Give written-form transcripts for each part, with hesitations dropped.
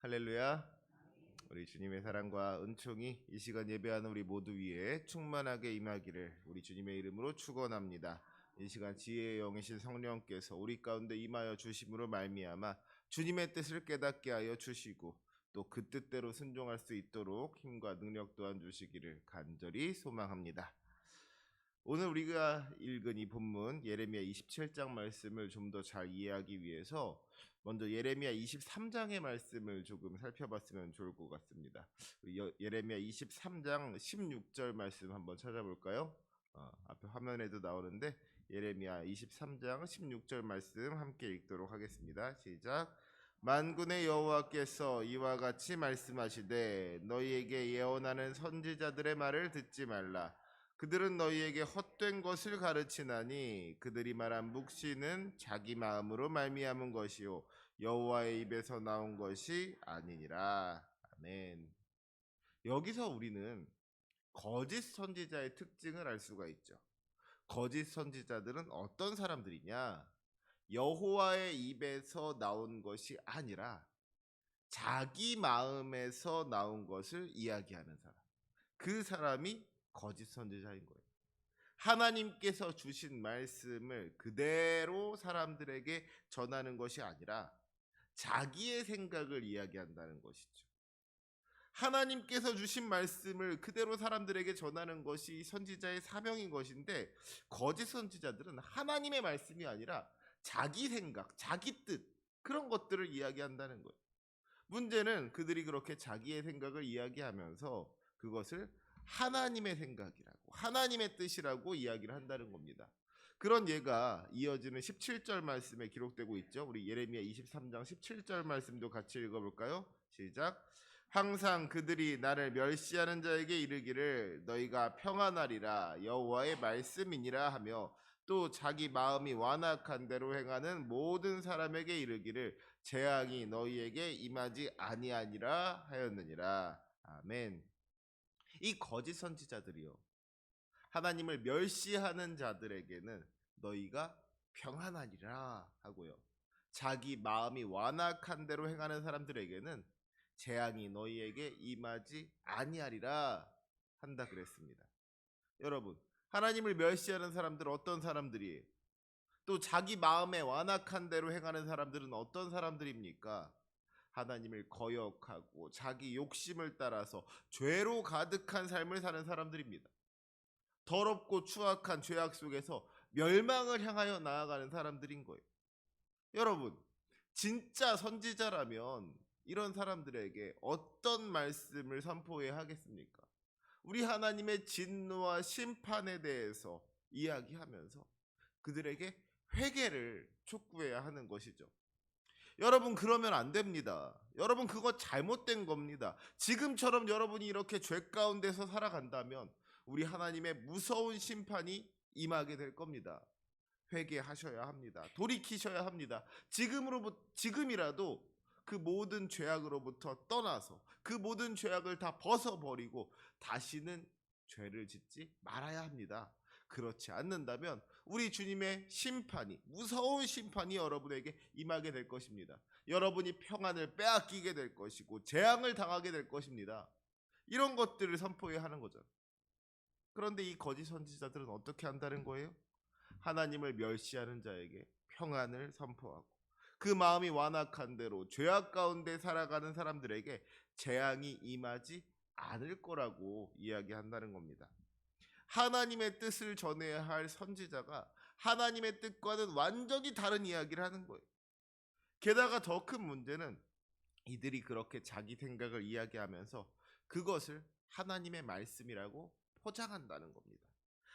할렐루야. 우리 주님의 사랑과 은총이 이 시간 예배하는 우리 모두 위에 충만하게 임하기를 우리 주님의 이름으로 축원합니다. 이 시간 지혜의 영이신 성령께서 우리 가운데 임하여 주심으로 말미암아 주님의 뜻을 깨닫게 하여 주시고 또 그 뜻대로 순종할 수 있도록 힘과 능력 또한 주시기를 간절히 소망합니다. 오늘 우리가 읽은 이 본문 예레미야 27장 말씀을 좀 더 잘 이해하기 위해서 먼저 예레미야 23장의 말씀을 조금 살펴봤으면 좋을 것 같습니다. 예레미야 23장 16절 말씀 한번 찾아볼까요? 앞에 화면에도 나오는데 예레미야 23장 16절 말씀 함께 읽도록 하겠습니다. 시작. 만군의 여호와께서 이와 같이 말씀하시되 너희에게 예언하는 선지자들의 말을 듣지 말라. 그들은 너희에게 헛된 것을 가르치나니 그들이 말한 묵시는 자기 마음으로 말미암은 것이요 여호와의 입에서 나온 것이 아니니라. 아멘. 여기서 우리는 거짓 선지자의 특징을 알 수가 있죠. 거짓 선지자들은 어떤 사람들이냐? 여호와의 입에서 나온 것이 아니라 자기 마음에서 나온 것을 이야기하는 사람. 그 사람이 거짓 선지자인 거예요. 하나님께서 주신 말씀을 그대로 사람들에게 전하는 것이 아니라 자기의 생각을 이야기한다는 것이죠. 하나님께서 주신 말씀을 그대로 사람들에게 전하는 것이 선지자의 사명인 것인데 거짓 선지자들은 하나님의 말씀이 아니라 자기 생각, 자기 뜻 그런 것들을 이야기한다는 거예요. 문제는 그들이 그렇게 자기의 생각을 이야기하면서 그것을 하나님의 생각이라고 하나님의 뜻이라고 이야기를 한다는 겁니다. 그런 예가 이어지는 17절 말씀에 기록되고 있죠. 우리 예레미야 23장 17절 말씀도 같이 읽어볼까요? 시작. 항상 그들이 나를 멸시하는 자에게 이르기를 너희가 평안하리라 여호와의 말씀이니라 하며 또 자기 마음이 완악한 대로 행하는 모든 사람에게 이르기를 재앙이 너희에게 임하지 아니하니라 하였느니라. 아멘. 이 거짓 선지자들이요 하나님을 멸시하는 자들에게는 너희가 평안하리라 하고요 자기 마음이 완악한 대로 행하는 사람들에게는 재앙이 너희에게 임하지 아니하리라 한다 그랬습니다. 여러분, 하나님을 멸시하는 사람들은 어떤 사람들이에요? 또 자기 마음에 완악한 대로 행하는 사람들은 어떤 사람들입니까? 하나님을 거역하고 자기 욕심을 따라서 죄로 가득한 삶을 사는 사람들입니다. 더럽고 추악한 죄악 속에서 멸망을 향하여 나아가는 사람들인 거예요. 여러분, 진짜 선지자라면 이런 사람들에게 어떤 말씀을 선포해야 하겠습니까? 우리 하나님의 진노와 심판에 대해서 이야기하면서 그들에게 회개를 촉구해야 하는 것이죠. 여러분 그러면 안 됩니다. 여러분 그거 잘못된 겁니다. 지금처럼 여러분이 이렇게 죄 가운데서 살아간다면 우리 하나님의 무서운 심판이 임하게 될 겁니다. 회개하셔야 합니다. 돌이키셔야 합니다. 지금이라도 그 모든 죄악으로부터 떠나서 그 모든 죄악을 다 벗어버리고 다시는 죄를 짓지 말아야 합니다. 그렇지 않는다면 우리 주님의 심판이 무서운 심판이 여러분에게 임하게 될 것입니다. 여러분이 평안을 빼앗기게 될 것이고 재앙을 당하게 될 것입니다. 이런 것들을 선포해야 하는 거죠. 그런데 이 거짓 선지자들은 어떻게 한다는 거예요? 하나님을 멸시하는 자에게 평안을 선포하고 그 마음이 완악한 대로 죄악 가운데 살아가는 사람들에게 재앙이 임하지 않을 거라고 이야기한다는 겁니다. 하나님의 뜻을 전해야 할 선지자가 하나님의 뜻과는 완전히 다른 이야기를 하는 거예요. 게다가 더 큰 문제는 이들이 그렇게 자기 생각을 이야기하면서 그것을 하나님의 말씀이라고 포장한다는 겁니다.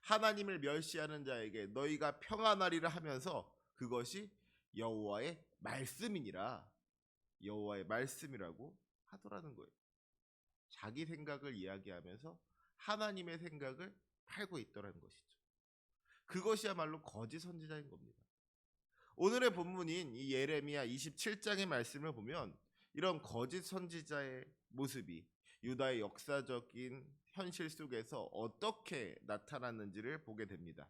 하나님을 멸시하는 자에게 너희가 평안하리라 하면서 그것이 여호와의 말씀이니라 여호와의 말씀이라고 하더라는 거예요. 자기 생각을 이야기하면서 하나님의 생각을 팔고 있더라는 것이죠. 그것이야말로 거짓 선지자인 겁니다. 오늘의 본문인 이 예레미야 27장의 말씀을 보면 이런 거짓 선지자의 모습이 유다의 역사적인 현실 속에서 어떻게 나타났는지를 보게 됩니다.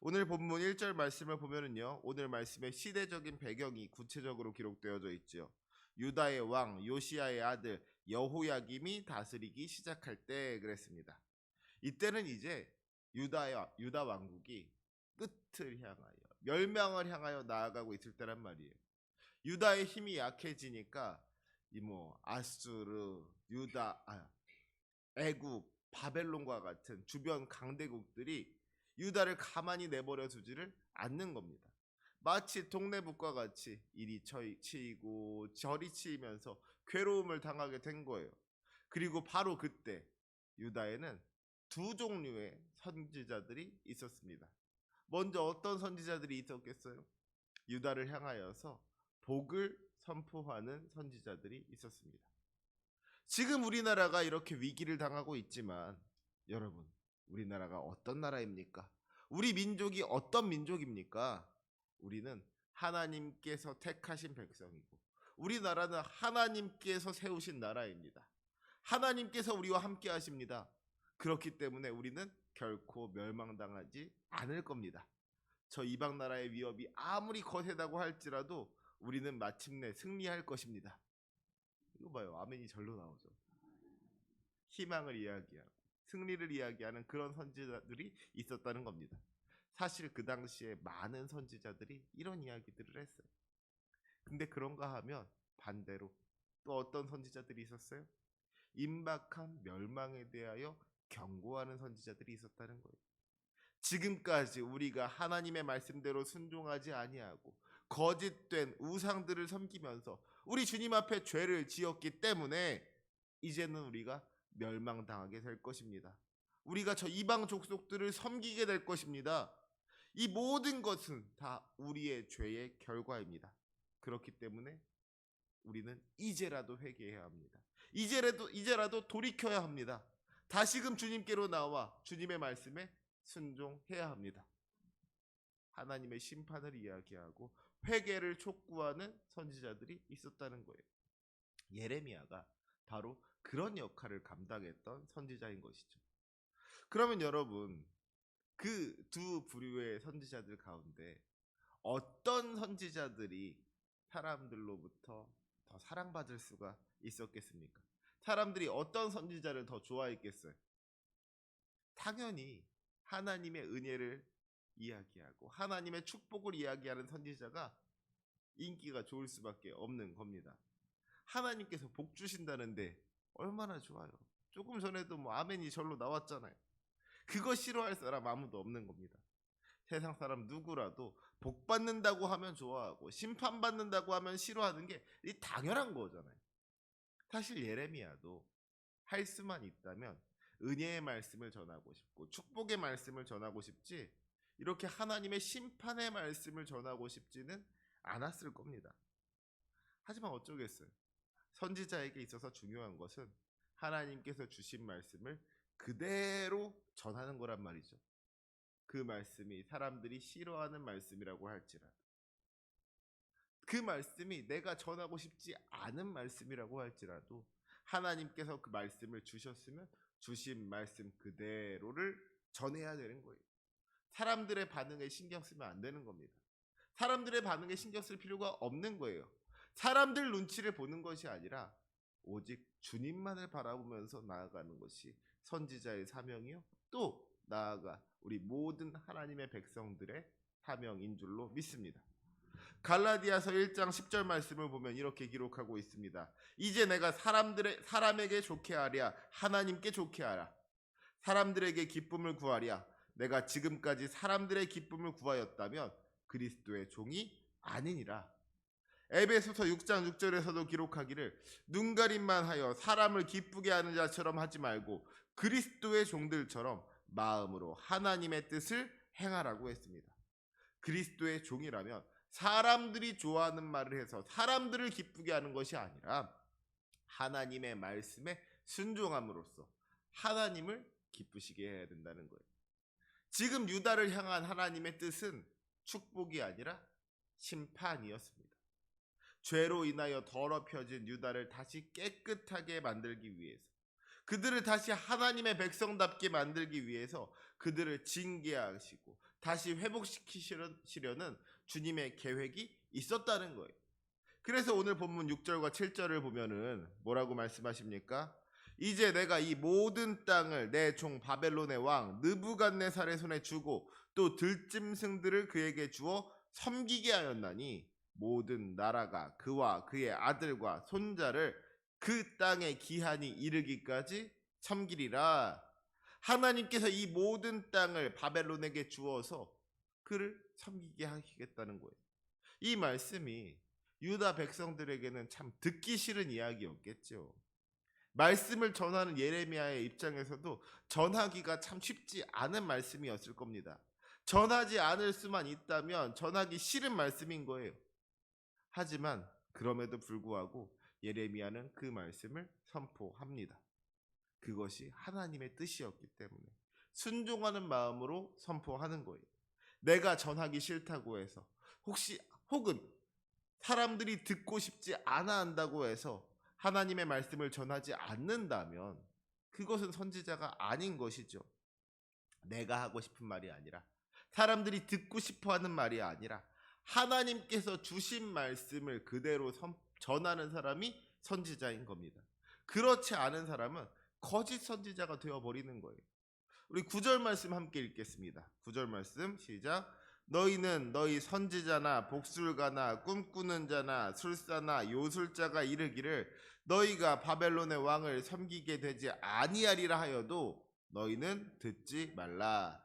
오늘 본문 1절 말씀을 보면은요 오늘 말씀의 시대적인 배경이 구체적으로 기록되어져 있죠. 유다의 왕 요시야의 아들 여호야김이 다스리기 시작할 때 그랬습니다. 이때는 이제 유다 왕국이 끝을 향하여 멸망을 향하여 나아가고 있을 때란 말이에요. 유다의 힘이 약해지니까 아수르, 애굽, 바벨론과 같은 주변 강대국들이 유다를 가만히 내버려 두지를 않는 겁니다. 마치 동네북과 같이 이리 치이고 저리 치이면서 괴로움을 당하게 된 거예요. 그리고 바로 그때 유다에는 두 종류의 선지자들이 있었습니다. 먼저 어떤 선지자들이 있었겠어요? 유다를 향하여서 복을 선포하는 선지자들이 있었습니다. 지금 우리나라가 이렇게 위기를 당하고 있지만 여러분, 우리나라가 어떤 나라입니까? 우리 민족이 어떤 민족입니까? 우리는 하나님께서 택하신 백성이고 우리나라는 하나님께서 세우신 나라입니다. 하나님께서 우리와 함께 하십니다. 그렇기 때문에 우리는 결코 멸망당하지 않을 겁니다. 저 이방 나라의 위협이 아무리 거세다고 할지라도 우리는 마침내 승리할 것입니다. 이거 봐요. 아멘이 절로 나오죠. 희망을 이야기하고 승리를 이야기하는 그런 선지자들이 있었다는 겁니다. 사실 그 당시에 많은 선지자들이 이런 이야기들을 했어요. 근데 그런가 하면 반대로 또 어떤 선지자들이 있었어요? 임박한 멸망에 대하여 경고하는 선지자들이 있었다는 거예요. 지금까지 우리가 하나님의 말씀대로 순종하지 아니하고 거짓된 우상들을 섬기면서 우리 주님 앞에 죄를 지었기 때문에 이제는 우리가 멸망당하게 될 것입니다. 우리가 저 이방 족속들을 섬기게 될 것입니다. 이 모든 것은 다 우리의 죄의 결과입니다. 그렇기 때문에 우리는 이제라도 회개해야 합니다. 이제라도 돌이켜야 합니다. 다시금 주님께로 나와 주님의 말씀에 순종해야 합니다. 하나님의 심판을 이야기하고 회개를 촉구하는 선지자들이 있었다는 거예요. 예레미야가 바로 그런 역할을 감당했던 선지자인 것이죠. 그러면 여러분, 그 두 부류의 선지자들 가운데 어떤 선지자들이 사람들로부터 더 사랑받을 수가 있었겠습니까? 사람들이 어떤 선지자를 더 좋아했겠어요? 당연히 하나님의 은혜를 이야기하고 하나님의 축복을 이야기하는 선지자가 인기가 좋을 수밖에 없는 겁니다. 하나님께서 복 주신다는데 얼마나 좋아요. 조금 전에도 아멘이 절로 나왔잖아요. 그거 싫어할 사람 아무도 없는 겁니다. 세상 사람 누구라도 복 받는다고 하면 좋아하고 심판받는다고 하면 싫어하는 게 당연한 거잖아요. 사실 예레미야도 할 수만 있다면 은혜의 말씀을 전하고 싶고 축복의 말씀을 전하고 싶지 이렇게 하나님의 심판의 말씀을 전하고 싶지는 않았을 겁니다. 하지만 어쩌겠어요. 선지자에게 있어서 중요한 것은 하나님께서 주신 말씀을 그대로 전하는 거란 말이죠. 그 말씀이 사람들이 싫어하는 말씀이라고 할지라도 그 말씀이 내가 전하고 싶지 않은 말씀이라고 할지라도 하나님께서 그 말씀을 주셨으면 주신 말씀 그대로를 전해야 되는 거예요. 사람들의 반응에 신경 쓰면 안 되는 겁니다. 사람들의 반응에 신경 쓸 필요가 없는 거예요. 사람들 눈치를 보는 것이 아니라 오직 주님만을 바라보면서 나아가는 것이 선지자의 사명이요. 또 나아가 우리 모든 하나님의 백성들의 사명인 줄로 믿습니다. 갈라디아서 1장 10절 말씀을 보면 이렇게 기록하고 있습니다. 이제 내가 사람에게 좋게 하랴 하나님께 좋게 하라. 사람들에게 기쁨을 구하랴. 내가 지금까지 사람들의 기쁨을 구하였다면 그리스도의 종이 아니니라. 에베소서 6장 6절에서도 기록하기를 눈가림만 하여 사람을 기쁘게 하는 자처럼 하지 말고 그리스도의 종들처럼 마음으로 하나님의 뜻을 행하라고 했습니다. 그리스도의 종이라면 사람들이 좋아하는 말을 해서 사람들을 기쁘게 하는 것이 아니라 하나님의 말씀에 순종함으로써 하나님을 기쁘시게 해야 된다는 거예요. 지금 유다를 향한 하나님의 뜻은 축복이 아니라 심판이었습니다. 죄로 인하여 더럽혀진 유다를 다시 깨끗하게 만들기 위해서 그들을 다시 하나님의 백성답게 만들기 위해서 그들을 징계하시고 다시 회복시키시려는 주님의 계획이 있었다는 거예요. 그래서 오늘 본문 6절과 7절을 보면은 뭐라고 말씀하십니까? 이제 내가 이 모든 땅을 내 종 바벨론의 왕 느부갓네살의 손에 주고 또 들짐승들을 그에게 주어 섬기게 하였나니 모든 나라가 그와 그의 아들과 손자를 그 땅의 기한이 이르기까지 섬기리라. 하나님께서 이 모든 땅을 바벨론에게 주어서 그를 섬기게 하시겠다는 거예요. 이 말씀이 유다 백성들에게는 참 듣기 싫은 이야기였겠죠. 말씀을 전하는 예레미야의 입장에서도 전하기가 참 쉽지 않은 말씀이었을 겁니다. 전하지 않을 수만 있다면 전하기 싫은 말씀인 거예요. 하지만 그럼에도 불구하고 예레미야는 그 말씀을 선포합니다. 그것이 하나님의 뜻이었기 때문에 순종하는 마음으로 선포하는 거예요. 내가 전하기 싫다고 해서 혹은 사람들이 듣고 싶지 않아 한다고 해서 하나님의 말씀을 전하지 않는다면 그것은 선지자가 아닌 것이죠. 내가 하고 싶은 말이 아니라 사람들이 듣고 싶어하는 말이 아니라 하나님께서 주신 말씀을 그대로 전하는 사람이 선지자인 겁니다. 그렇지 않은 사람은 거짓 선지자가 되어버리는 거예요. 우리 9절 말씀 함께 읽겠습니다. 9절 말씀 시작. 너희는 너희 선지자나 복술가나 꿈꾸는 자나 술사나 요술자가 이르기를 너희가 바벨론의 왕을 섬기게 되지 아니하리라 하여도 너희는 듣지 말라.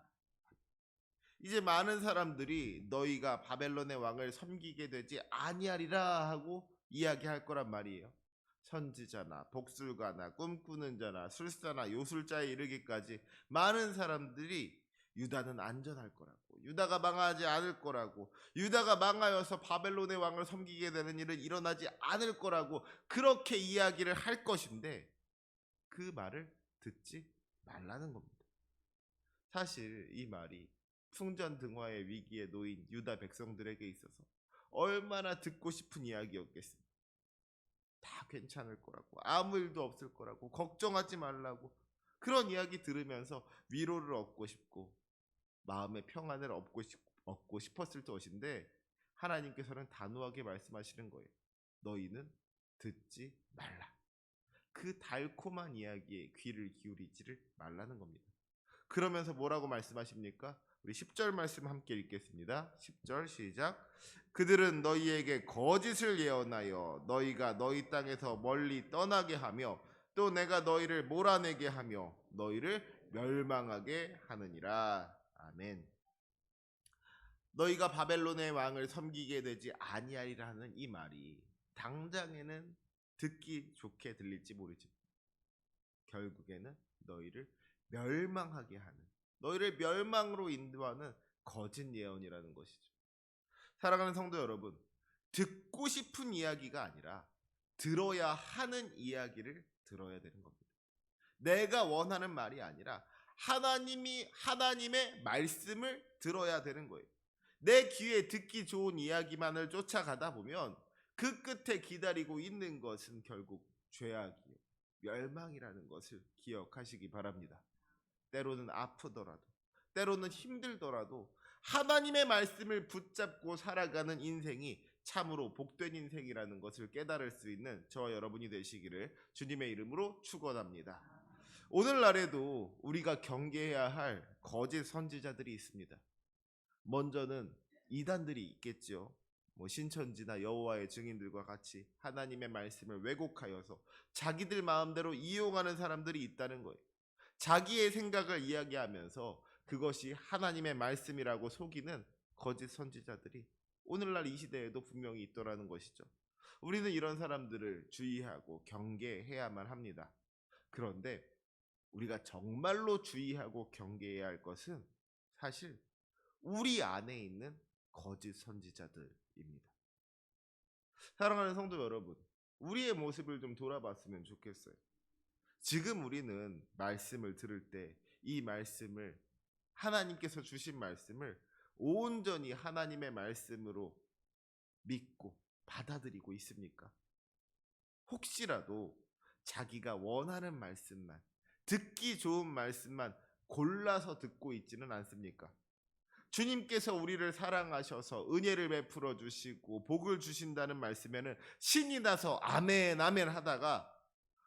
이제 많은 사람들이 너희가 바벨론의 왕을 섬기게 되지 아니하리라 하고 이야기할 거란 말이에요. 선지자나 복술가나 꿈꾸는 자나 술사나 요술자에 이르기까지 많은 사람들이 유다는 안전할 거라고, 유다가 망하지 않을 거라고, 유다가 망하여서 바벨론의 왕을 섬기게 되는 일은 일어나지 않을 거라고 그렇게 이야기를 할 것인데 그 말을 듣지 말라는 겁니다. 사실 이 말이 풍전등화의 위기에 놓인 유다 백성들에게 있어서 얼마나 듣고 싶은 이야기였겠습니까? 다 괜찮을 거라고, 아무 일도 없을 거라고, 걱정하지 말라고 그런 이야기 들으면서 위로를 얻고 싶고 마음의 평안을 얻고 싶었을 것인데 하나님께서는 단호하게 말씀하시는 거예요. 너희는 듣지 말라. 그 달콤한 이야기에 귀를 기울이지를 말라는 겁니다. 그러면서 뭐라고 말씀하십니까? 우리 10절 말씀 함께 읽겠습니다. 10절 시작. 그들은 너희에게 거짓을 예언하여 너희가 너희 땅에서 멀리 떠나게 하며 또 내가 너희를 몰아내게 하며 너희를 멸망하게 하느니라. 아멘. 너희가 바벨론의 왕을 섬기게 되지 아니하리라는 이 말이 당장에는 듣기 좋게 들릴지 모르지만 결국에는 너희를 멸망하게 하는, 너희를 멸망으로 인도하는 거짓 예언이라는 것이죠. 사랑하는 성도 여러분, 듣고 싶은 이야기가 아니라 들어야 하는 이야기를 들어야 되는 겁니다. 내가 원하는 말이 아니라 하나님의 말씀을 들어야 되는 거예요. 내 귀에 듣기 좋은 이야기만을 쫓아가다 보면 그 끝에 기다리고 있는 것은 결국 죄악이요, 멸망이라는 것을 기억하시기 바랍니다. 때로는 아프더라도, 때로는 힘들더라도 하나님의 말씀을 붙잡고 살아가는 인생이 참으로 복된 인생이라는 것을 깨달을 수 있는 저와 여러분이 되시기를 주님의 이름으로 축원합니다. 오늘날에도 우리가 경계해야 할 거짓 선지자들이 있습니다. 먼저는 이단들이 있겠죠. 신천지나 여호와의 증인들과 같이 하나님의 말씀을 왜곡하여서 자기들 마음대로 이용하는 사람들이 있다는 거예요. 자기의 생각을 이야기하면서 그것이 하나님의 말씀이라고 속이는 거짓 선지자들이 오늘날 이 시대에도 분명히 있더라는 것이죠. 우리는 이런 사람들을 주의하고 경계해야만 합니다. 그런데 우리가 정말로 주의하고 경계해야 할 것은 사실 우리 안에 있는 거짓 선지자들입니다. 사랑하는 성도 여러분, 우리의 모습을 좀 돌아봤으면 좋겠어요. 지금 우리는 말씀을 들을 때 이 말씀을, 하나님께서 주신 말씀을 온전히 하나님의 말씀으로 믿고 받아들이고 있습니까? 혹시라도 자기가 원하는 말씀만, 듣기 좋은 말씀만 골라서 듣고 있지는 않습니까? 주님께서 우리를 사랑하셔서 은혜를 베풀어 주시고 복을 주신다는 말씀에는 신이 나서 아멘 아멘 하다가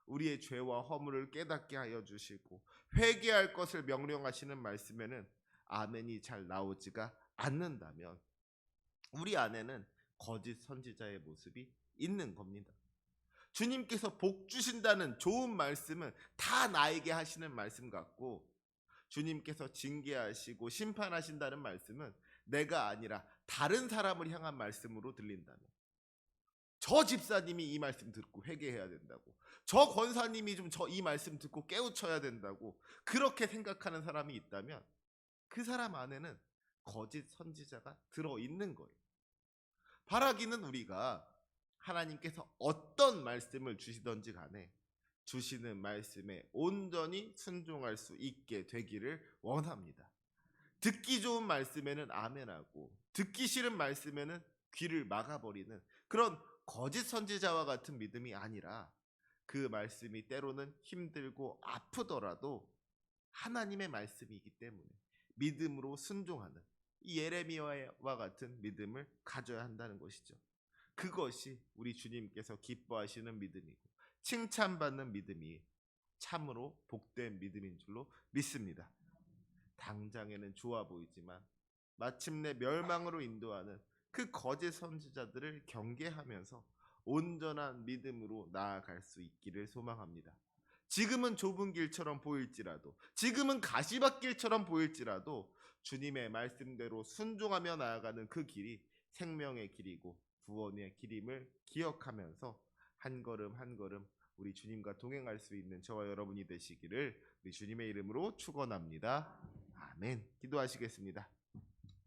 우리의 죄와 허물을 깨닫게 하여 주시고 회개할 것을 명령하시는 말씀에는 아멘이 잘 나오지가 않는다면 우리 안에는 거짓 선지자의 모습이 있는 겁니다. 주님께서 복 주신다는 좋은 말씀은 다 나에게 하시는 말씀 같고, 주님께서 징계하시고 심판하신다는 말씀은 내가 아니라 다른 사람을 향한 말씀으로 들린다면, 저 집사님이 이 말씀 듣고 회개해야 된다고, 저 권사님이 좀 이 말씀 듣고 깨우쳐야 된다고 그렇게 생각하는 사람이 있다면 그 사람 안에는 거짓 선지자가 들어있는 거예요. 바라기는 우리가 하나님께서 어떤 말씀을 주시든지 간에 주시는 말씀에 온전히 순종할 수 있게 되기를 원합니다. 듣기 좋은 말씀에는 아멘하고 듣기 싫은 말씀에는 귀를 막아버리는 그런 거짓 선지자와 같은 믿음이 아니라, 그 말씀이 때로는 힘들고 아프더라도 하나님의 말씀이기 때문에 믿음으로 순종하는 이 예레미야와 같은 믿음을 가져야 한다는 것이죠. 그것이 우리 주님께서 기뻐하시는 믿음이고 칭찬받는 믿음이 참으로 복된 믿음인 줄로 믿습니다. 당장에는 좋아 보이지만 마침내 멸망으로 인도하는 그 거짓 선지자들을 경계하면서 온전한 믿음으로 나아갈 수 있기를 소망합니다. 지금은 좁은 길처럼 보일지라도, 지금은 가시밭길처럼 보일지라도 주님의 말씀대로 순종하며 나아가는 그 길이 생명의 길이고 구원의 길임을 기억하면서 한 걸음 한 걸음 우리 주님과 동행할 수 있는 저와 여러분이 되시기를 우리 주님의 이름으로 축원합니다. 아멘. 기도하시겠습니다.